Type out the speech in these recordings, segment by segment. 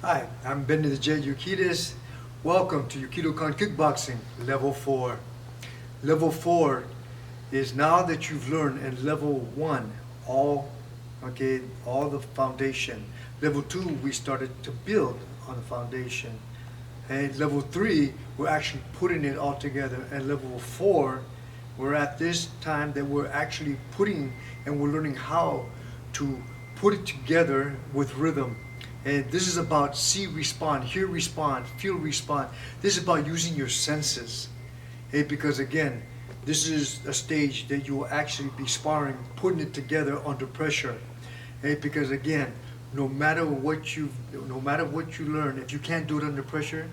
Hi, I'm Benny the Jet Urquidez. Welcome to Urquidez Kickboxing Level 4. Level 4 is now that you've learned in Level 1 all the foundation. Level 2 we started to build on the foundation. And Level 3 we're actually putting it all together. And Level 4 we're at this time that we're actually putting and we're learning how to put it together with rhythm. And this is about see, respond, hear, respond, feel, respond. This is about using your senses. Because again, this is a stage that you will actually be sparring, putting it together under pressure. Because again, no matter what you learn, if you can't do it under pressure,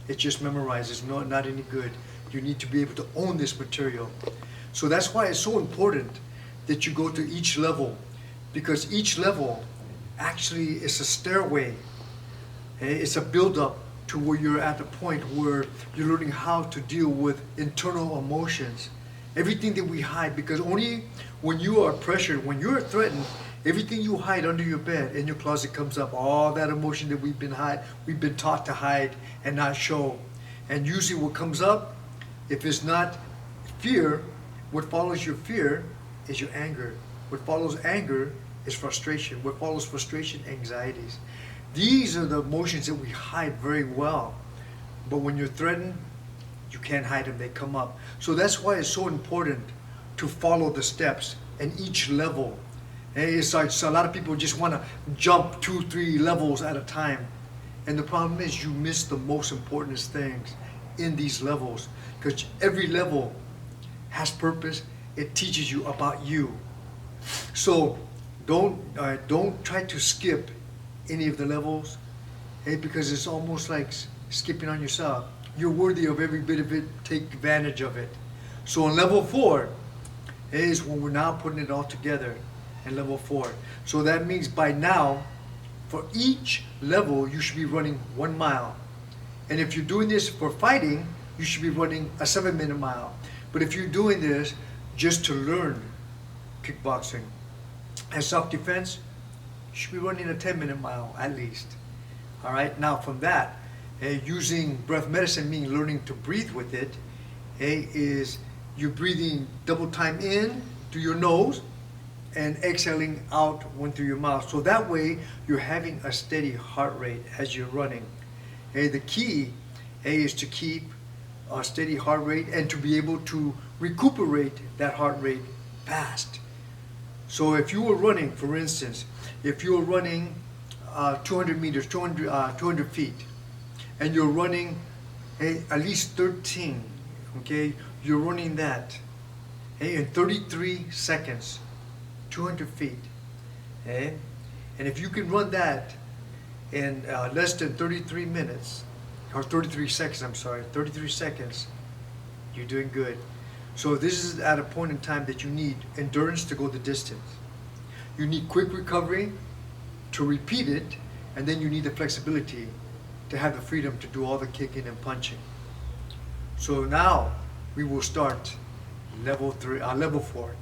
it just memorizes, not any good. You need to be able to own this material. So that's why it's so important that you go to each level, because each level actually is a stairway. It's a build-up to where you're at the point where you're learning how to deal with internal emotions. Everything that we hide, because only when you are pressured, when you're threatened, everything you hide under your bed in your closet comes up. All that emotion that we've been taught to hide and not show. And usually what comes up, if it's not fear, what follows your fear is your anger. What follows anger is frustration. What follows frustration, anxieties. These are the emotions that we hide very well. But when you're threatened, you can't hide them, they come up. So that's why it's so important to follow the steps in each level. It's like, so a lot of people just want to jump 2-3 levels at a time. And the problem is you miss the most important things in these levels. Because every level has purpose. It teaches you about you. So don't try to skip any of the levels, because it's almost like skipping on yourself. You're worthy of every bit of it. Take advantage of it. So in level 4 is when we're now putting it all together in level 4. So that means by now, for each level, you should be running 1 mile. And if you're doing this for fighting, you should be running a 7-minute mile. But if you're doing this just to learn kickboxing and self-defense, you should be running a 10-minute mile at least. All right. Now from that, using breath medicine, meaning learning to breathe with it, is you're breathing double time in through your nose and exhaling out one through your mouth. So that way you're having a steady heart rate as you're running. The key is to keep a steady heart rate and to be able to recuperate that heart rate fast. So if you were running, for instance, if you were running 200 meters, 200 feet, and you're running at least 13, okay, you're running that in 33 seconds, 200 feet, okay? And if you can run that in less than 33 minutes, or 33 seconds, I'm sorry, 33 seconds, you're doing good. So this is at a point in time that you need endurance to go the distance. You need quick recovery to repeat it, and then you need the flexibility to have the freedom to do all the kicking and punching. So now we will start level 4.